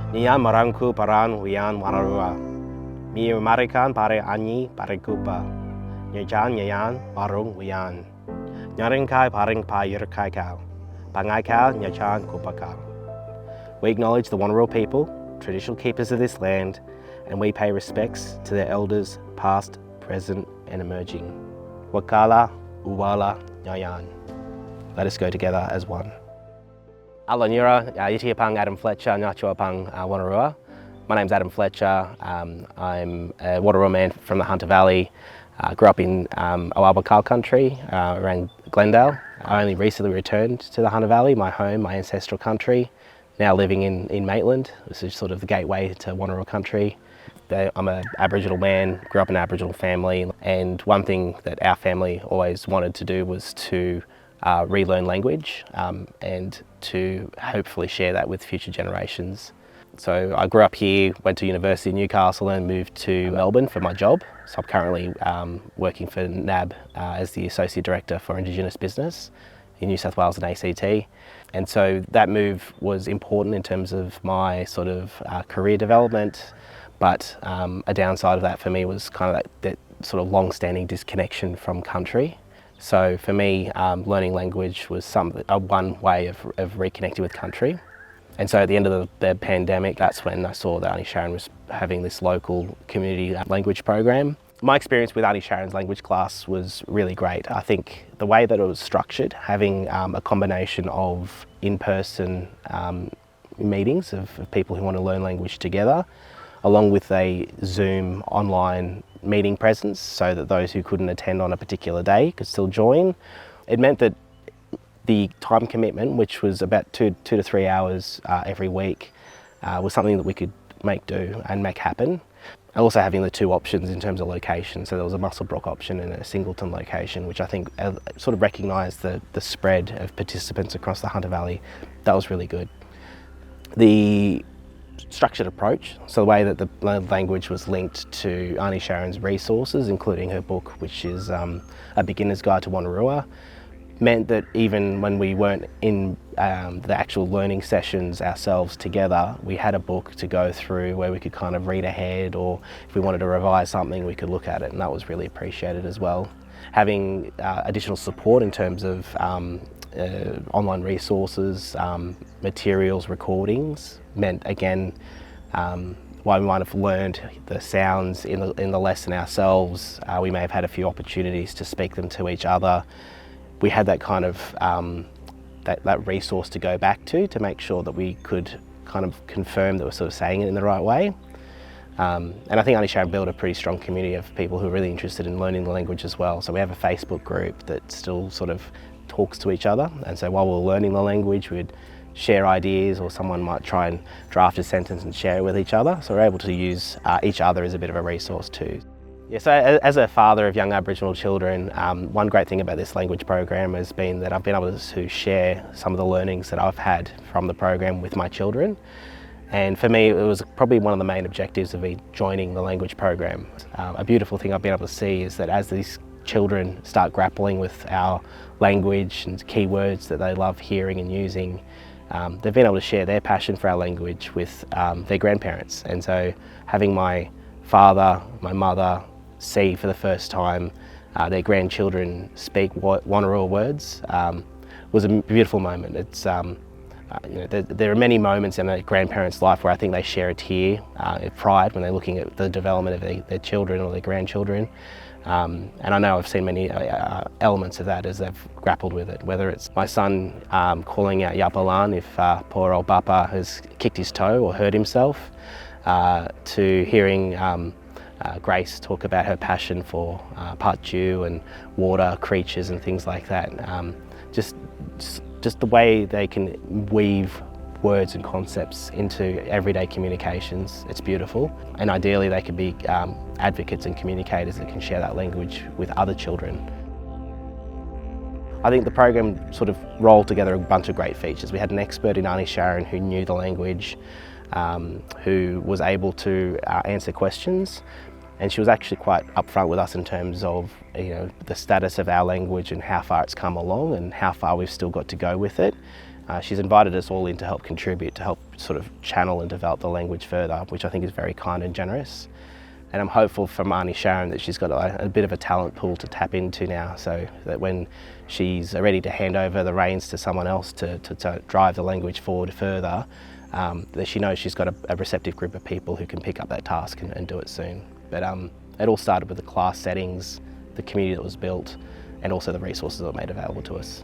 Nian marangku paran wian Wanaruah. Mi marikan pare anyi pare kupa. Nyajan nyayan warung wian. Nyaringkai paring payir kai kau. Pangai kau nyachan kupa kau. We acknowledge the Wonnarua people, traditional keepers of this land, and we pay respects to their elders past, present and emerging. Wakala, Uwala, Nyayan. Let us go together as one. Alanyura, Yitiapang Adam Fletcher, Nyachuapang Wonnarua. My name's Adam Fletcher. I'm a Wonnarua man from the Hunter Valley. Grew up in Awabakal country around Glendale. I only recently returned to the Hunter Valley, my home, my ancestral country. Now living in Maitland. This is sort of the gateway to Wonnarua country. I'm an Aboriginal man, grew up in an Aboriginal family, and one thing that our family always wanted to do was to relearn language and to hopefully share that with future generations. So I grew up here, went to university in Newcastle and moved to Melbourne for my job. So I'm currently working for NAB as the Associate Director for Indigenous Business in New South Wales and ACT. And so that move was important in terms of my sort of career development, but a downside of that for me was kind of that sort of long-standing disconnection from country. So for me, learning language was one way of reconnecting with country. And so at the end of the pandemic, that's when I saw that Auntie Sharon was having this local community language program. My experience with Auntie Sharon's language class was really great. I think the way that it was structured, having a combination of in-person meetings of people who want to learn language together, along with a Zoom online meeting presence so that those who couldn't attend on a particular day could still join. It meant that the time commitment, which was about 2 to 3 hours every week, was something that we could make do and make happen. And also having the two options in terms of location. So there was a Muswellbrook option and a Singleton location, which I think sort of recognised the spread of participants across the Hunter Valley. That was really good. The structured approach, so the way that the language was linked to Auntie Sharon's resources, including her book, which is A Beginner's Guide to Wonnarua, meant that even when we weren't in the actual learning sessions ourselves together, we had a book to go through where we could kind of read ahead, or if we wanted to revise something, we could look at it, and that was really appreciated as well. Having additional support in terms of online resources, materials, recordings, meant again, while we might have learned the sounds in the lesson ourselves, we may have had a few opportunities to speak them to each other. We had that kind of that resource to go back to make sure that we could kind of confirm that we're sort of saying it in the right way. And I think Auntie Sharon built a pretty strong community of people who are really interested in learning the language as well. So we have a Facebook group that still sort of talks to each other, and so while we're learning the language, we'd share ideas, or someone might try and draft a sentence and share it with each other. So we're able to use each other as a bit of a resource too. Yeah, so as a father of young Aboriginal children, one great thing about this language program has been that I've been able to share some of the learnings that I've had from the program with my children. And for me, it was probably one of the main objectives of me joining the language program. A beautiful thing I've been able to see is that as these children start grappling with our language and keywords that they love hearing and using, they've been able to share their passion for our language with their grandparents. And so having my father, my mother see for the first time their grandchildren speak Wonnarua words was a beautiful moment. It's there are many moments in a grandparent's life where I think they share a tear of pride when they're looking at the development of their children or their grandchildren. And I know I've seen many elements of that as they've grappled with it, whether it's my son calling out Yapalan if poor old Papa has kicked his toe or hurt himself, to hearing Grace talk about her passion for Patju and water, creatures and things like that. Just the way they can weave words and concepts into everyday communications, it's beautiful. And ideally they could be advocates and communicators that can share that language with other children. I think the program sort of rolled together a bunch of great features. We had an expert in Auntie Sharon who knew the language, who was able to answer questions, and she was actually quite upfront with us in terms of the status of our language and how far it's come along and how far we've still got to go with it. She's invited us all in to help contribute, to help sort of channel and develop the language further, which I think is very kind and generous. And I'm hopeful from Auntie Sharon that she's got a bit of a talent pool to tap into now, so that when she's ready to hand over the reins to someone else to drive the language forward further, that she knows she's got a receptive group of people who can pick up that task and do it soon. But it all started with the class settings, the community that was built, and also the resources that were made available to us.